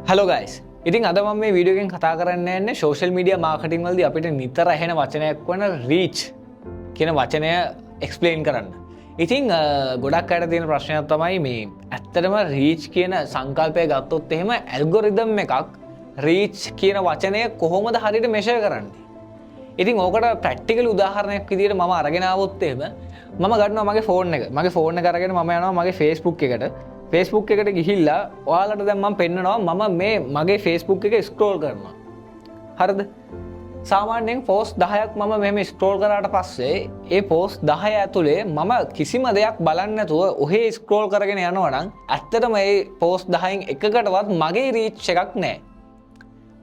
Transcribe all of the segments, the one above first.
Hello guys ඉතින් අද මම මේ වීඩියෝ එකෙන් කතා කරන්න යන්නේ සෝෂල් මීඩියා මාකටිං වලදී අපිට නිතර ඇහෙන වචනයක් වන රීච් කියන වචනය එක්ස්ප්ලেইন කරන්න. ඉතින් ගොඩක් අයට තියෙන ප්‍රශ්නයක් තමයි මේ ඇත්තටම රීච් කියන සංකල්පය ගත්තොත් එහෙම ඇල්ගොරිතම් එකක් රීච් කියන වචනය කොහොමද හරියට මෙෂර් කරන්නේ? ඉතින් ඕකට ප්‍රැක්ටිකල් උදාහරණයක් විදිහට මම අරගෙන ආවොත් එහෙම මම ගන්නවා මගේ ෆෝන් එක අරගෙන මම යනවා මගේ Facebook එකට ගිහිල්ලා ඔයාලට දැන් මම පෙන්නනවා මම මේ මගේ Facebook එක ස්ක්‍රෝල් කරනවා. හරිද? සාමාන්‍යයෙන් පෝස්ට් 10ක් මම මෙහෙම ස්ක්‍රෝල් කරාට පස්සේ ඒ පෝස්ට් 10 ඇතුලේ මම කිසිම දෙයක් බලන්නේ නැතුව ඔහේ ස්ක්‍රෝල් කරගෙන යනවා නම් ඇත්තටම මේ පෝස්ට් 10න් එකකටවත් මගේ රීච් එකක් නැහැ.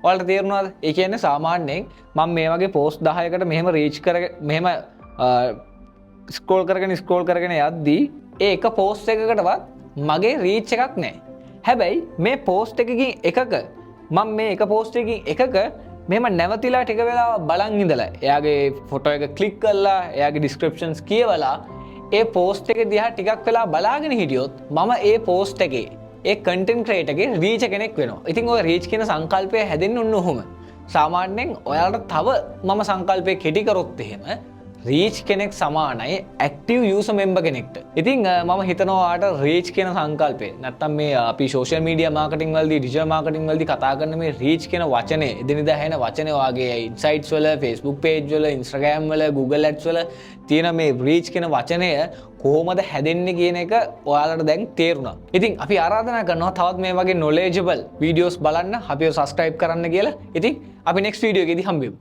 ඔයාලට තේරුණාද? ඒ කියන්නේ සාමාන්‍යයෙන් මම මේ වගේ පෝස්ට් 10කට මෙහෙම රීච් කරගෙන මෙහෙම ස්ක්‍රෝල් කරගෙන යද්දී ඒ එක පෝස්ට් එකකටවත් මගේ රීච් එකක් නැහැ. හැබැයි මේ පෝස්ට් එකකින් එකක මම මේ එක පෝස්ට් එකකින් එකක මෙහෙම නැවතිලා ටික වෙලාවක් බලන් ඉඳලා එයාගේ ෆොටෝ එක ක්ලික් කරලා එයාගේ ඩිස්ක්‍රිප්ෂන්ස් කියවලා ඒ පෝස්ට් එක දිහා ටිකක් වෙලා බලාගෙන හිටියොත් මම ඒ පෝස්ට් එකේ ඒ කන්ටෙන්ට් ක්‍රියේටර් ගේ රීච් කෙනෙක් වෙනවා. ඉතින් ඔය රීච් කියන සංකල්පය හැදෙන්නේ ඔන්න ඔහොම. සාමාන්‍යයෙන් ඔයාලට තව මම සංකල්පය කෙටි කරොත් එහෙම රීච් කෙනෙක් සමානයි ඇක්ටිව් යූසර් මෙම්බර් කෙනෙක්ට. ඉතින් මම හිතනවා ඔයාලට රීච් කියන සංකල්පය නැත්තම් මේ අපි සෝෂල් මීඩියා මාකටිං වලදී ඩිජිටල් මාකටිං වලදී කතා කරන මේ රීච් කියන වචනේ එදිනෙදා ඇහෙන වචනේ වාගේ ඉන්සයිට්ස් වල Facebook page වල Instagram වල Google Ads වල තියෙන මේ රීච් කියන වචනය කොහොමද හැදෙන්නේ කියන එක ඔයාලට දැන් තේරුණා. ඉතින් අපි ආරාධනා කරනවා තවත් මේ වගේ knowledgeable videos බලන්න අපිව subscribe කරන්න කියලා. ඉතින් අපි next video එකේදී හම්බෙමු.